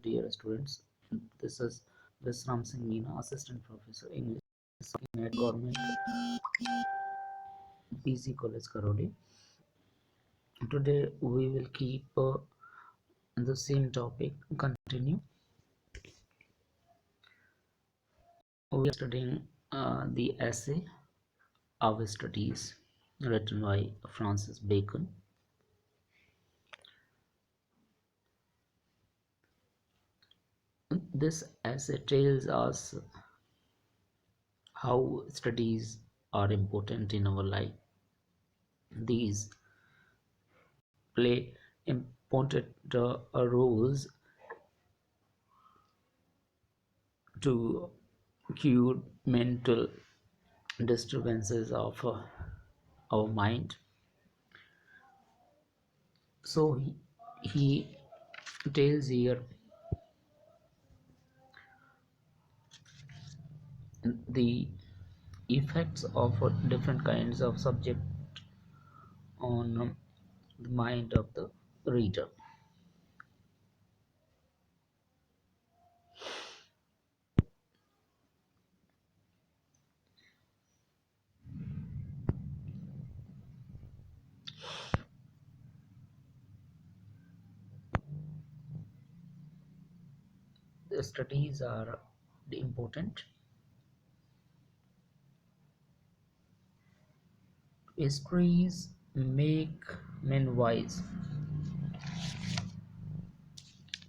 dear students. This is Visram Singh Meena, Assistant Professor English at Government PC College Karoli. Today we will keep the same topic. Continue. We are studying the essay Our Studies, written by Francis Bacon. This essay tells us how studies are important in our life. These play important roles to cure mental disturbances of our mind. So he tells here the effects of different kinds of subject on the mind of the reader. The studies are important. Histories make men wise.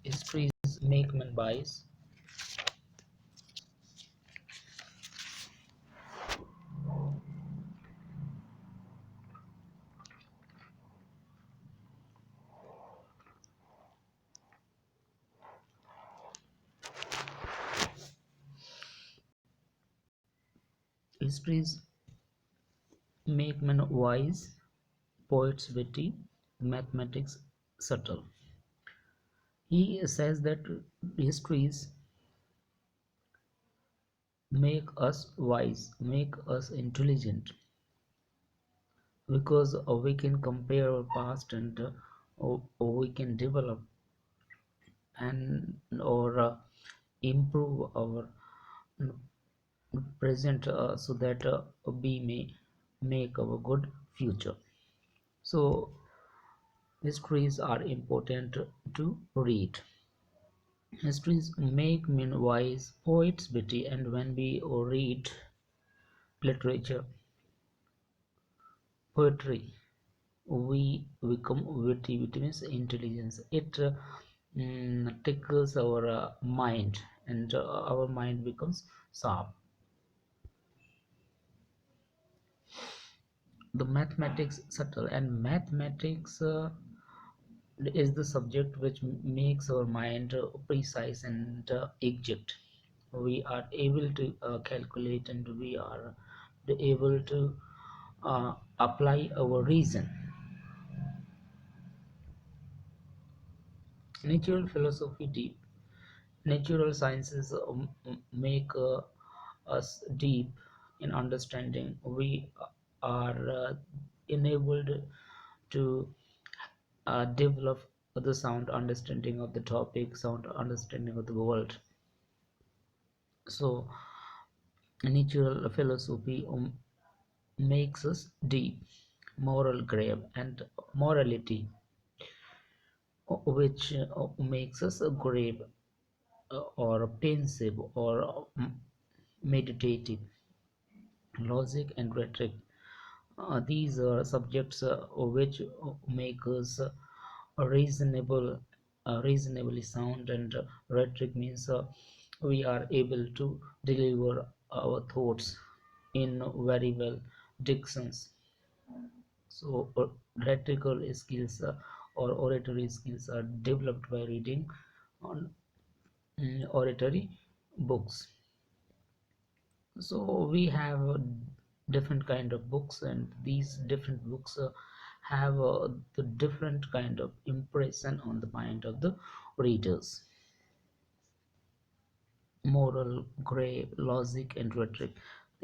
Histories make men wise. Histories make men wise, poets witty, mathematics subtle. He says that histories make us wise, make us intelligent, because we can compare our past and we can develop and or improve our present so that we may make our good future. So histories are important to read. Histories make men wise, poets witty, and when we read literature, poetry, we become witty. Witty means intelligence. It tickles our mind, and our mind becomes sharp. The mathematics subtle, and mathematics is the subject which makes our mind precise and exact. We are able to calculate, and we are able to apply our reason. Natural philosophy deep. Natural sciences make us deep in understanding. We are enabled to develop the sound understanding of the topic, sound understanding of the world. So natural philosophy makes us deep, moral grave, and morality, which makes us grave or pensive or meditative. Logic and rhetoric, these are subjects which make us reasonably sound, and rhetoric means we are able to deliver our thoughts in very well dictions. So rhetorical skills or oratory skills are developed by reading on oratory books. So we have different kind of books, and these different books have the different kind of impression on the mind of the readers. Moral, gray, logic, and rhetoric,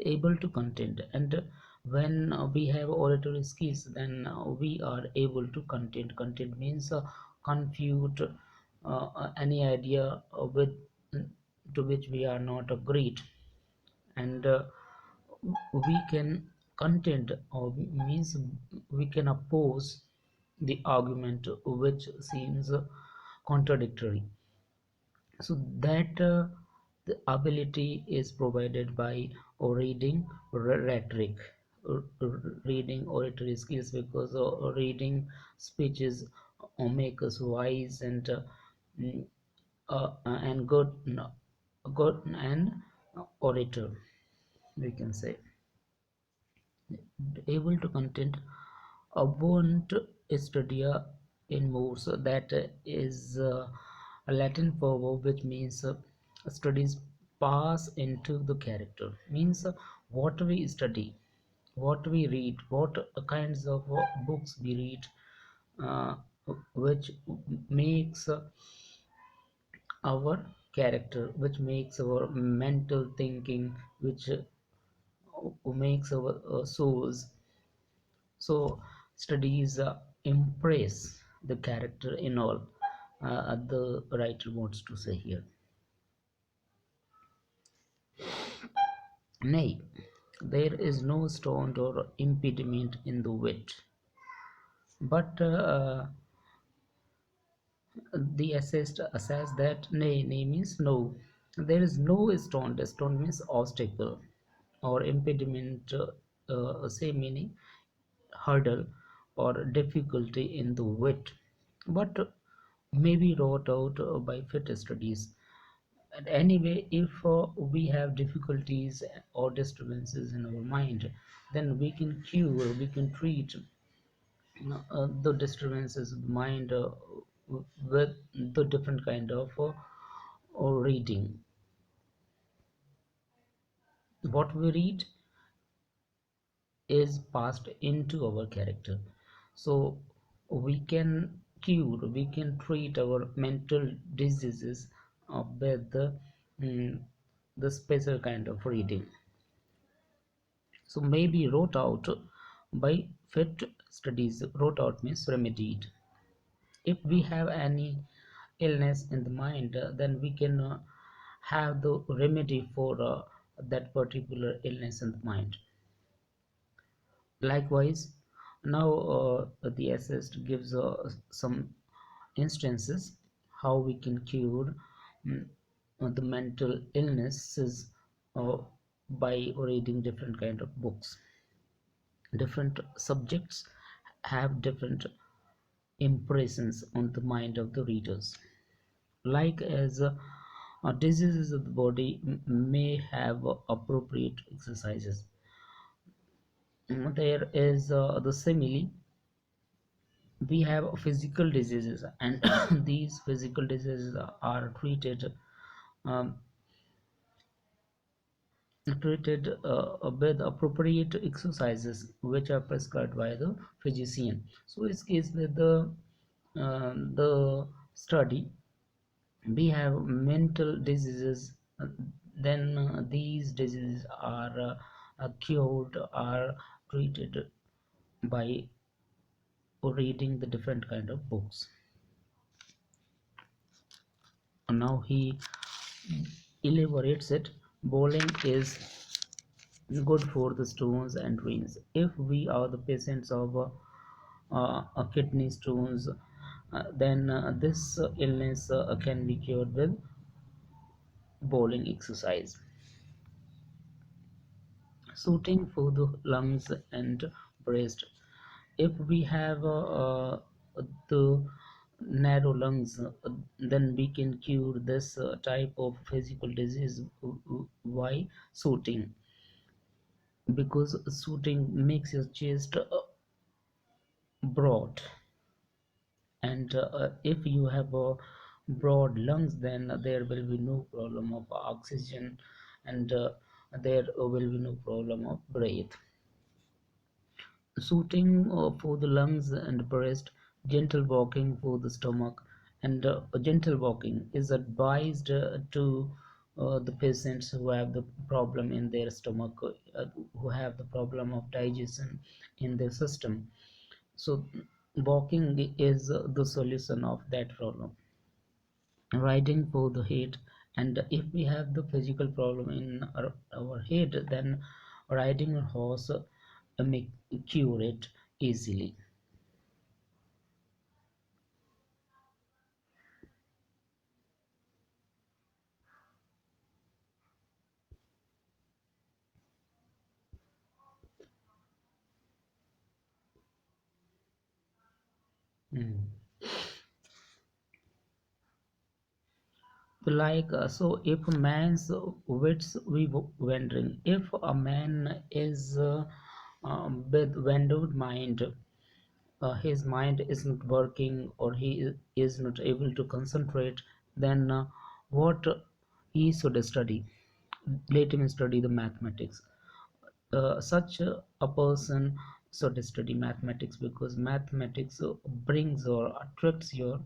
able to content. And when we have oratory skills, then we are able to content. Content means confute any idea with to which we are not agreed, and we can content or means we can oppose the argument which seems contradictory. So that the ability is provided by reading rhetoric, reading oratory skills, because reading speeches make us wise mm, and good, good and orator, we can say, able to content Abunt studia in modes, that is a Latin verb which means studies pass into the character, means what we study, what we read, what kinds of books we read, uh, which makes our character, which makes our mental thinking, which makes our souls. So studies impress the character in all, the writer wants to say here. Nay, there is no stone or impediment in the wit, but the essayist says that nay means no. There is no stone. The stone means obstacle or impediment, same meaning, hurdle or difficulty in the wit, but may be wrought out by fit studies. And anyway, if we have difficulties or disturbances in our mind, then we can cure, we can treat the disturbances of the mind with the different kind of reading. What we read is passed into our character, so we can cure, we can treat our mental diseases with mm, the special kind of reading. So maybe wrote out by fit studies. Wrote out means remedied. If we have any illness in the mind, then we can have the remedy for that particular illness in the mind. Likewise, now the essayist gives some instances how we can cure mm, the mental illnesses uh, by reading different kind of books. Different subjects have different impressions on the mind of the readers. Like as diseases of the body may have appropriate exercises. There is the simile. We have physical diseases, and these physical diseases are um, treated with appropriate exercises which are prescribed by the physician. So in this case with the study, we have mental diseases, then these diseases are cured, are treated by reading the different kind of books. Now he elaborates it. Bowling is good for the stones and drains. If we are the patients of kidney stones, then this illness can be cured with bowling exercise. Suiting for the lungs and breast. If we have the narrow lungs, then we can cure this type of physical disease. Why suiting? Because suiting makes your chest broad, and if you have broad lungs, then there will be no problem of oxygen, and there will be no problem of breath. Soothing for the lungs and breast, gentle walking for the stomach, and gentle walking is advised to the patients who have the problem in their stomach, who have the problem of digestion in their system. So walking is the solution of that problem. riding for the head. And if we have the physical problem in our head, then riding a horse may cure it easily. Hmm. So if a man's wits we wandering, if a man is with wandered mind, his mind isn't working, or is not able to concentrate, then what he should study? Let him study the mathematics. Such a person should study mathematics, because mathematics brings or attracts your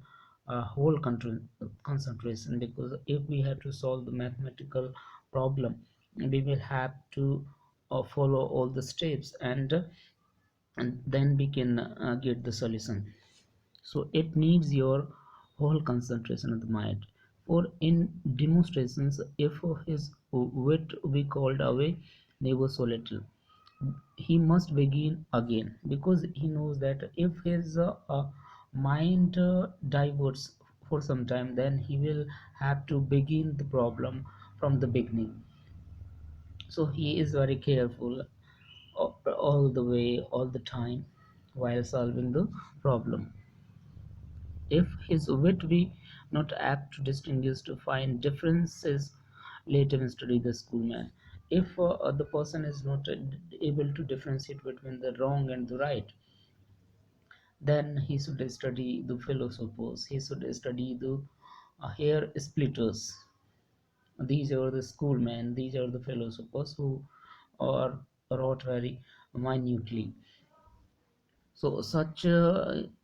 whole concentration. Because if we have to solve the mathematical problem, we will have to follow all the steps, and then we can get the solution. So it needs your whole concentration of the mind. For in demonstrations, if his wit be called away never so little, he must begin again, because he knows that if his mind diverts for some time, then he will have to begin the problem from the beginning. So he is very careful all the way, all the time, while solving the problem. If his wit be not apt to distinguish, to find differences, let him study the schoolman. If the person is not able to differentiate between the wrong and the right, then he should study the philosophers, he should study the hair splitters. These are the schoolmen, these are the philosophers who are wrote very minutely. So such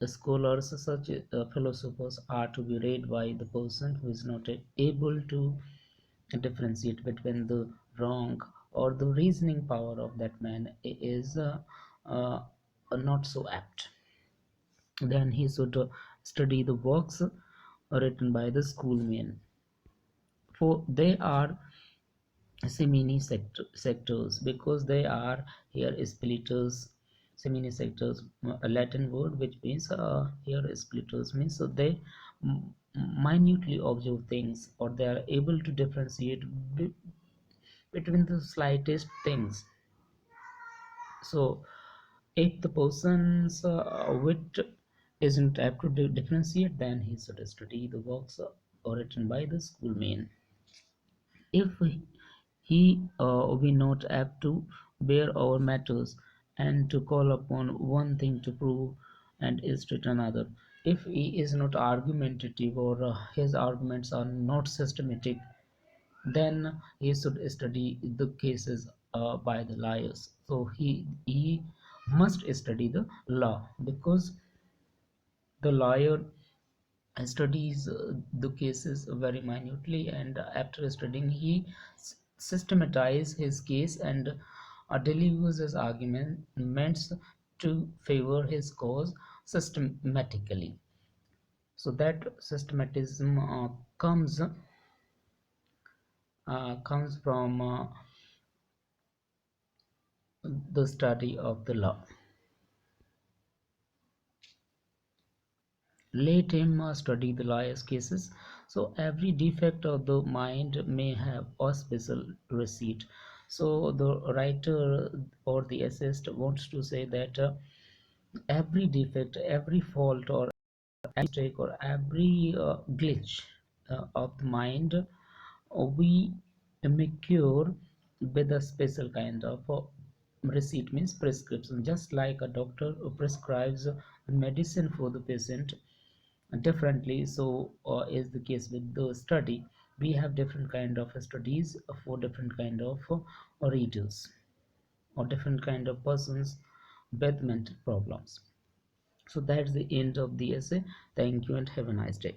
scholars, such philosophers are to be read by the person who is not able to differentiate between the wrong, or the reasoning power of that man is not so apt. Then he should study the works written by the schoolmen, for they are semini sectors, because they are here splitters. Semini sectors, a Latin word which means here splitters means, so they minutely observe things, or they are able to differentiate between the slightest things. So if the person's wit isn't able to differentiate, then he should study the works written by the schoolmen. If he be not apt to bear our matters, and to call upon one thing to prove and illustrate another, if he is not argumentative, or his arguments are not systematic, then he should study the cases by the lawyers. So he must study the law, because the lawyer studies the cases very minutely, and after studying he systematize his case, and delivers his arguments to favor his cause systematically. So that systematism comes from the study of the law. Let him study the lawyer's cases. So every defect of the mind may have a special receipt. So the writer or the essayist wants to say that every defect, every fault, or every mistake, or every glitch of the mind, we may cure with a special kind of receipt, means prescription. Just like a doctor who prescribes medicine for the patient differently, so is the case with the study. We have different kind of studies for different kind of readers, or different kind of persons with mental problems. So that's the end of the essay. Thank you and have a nice day.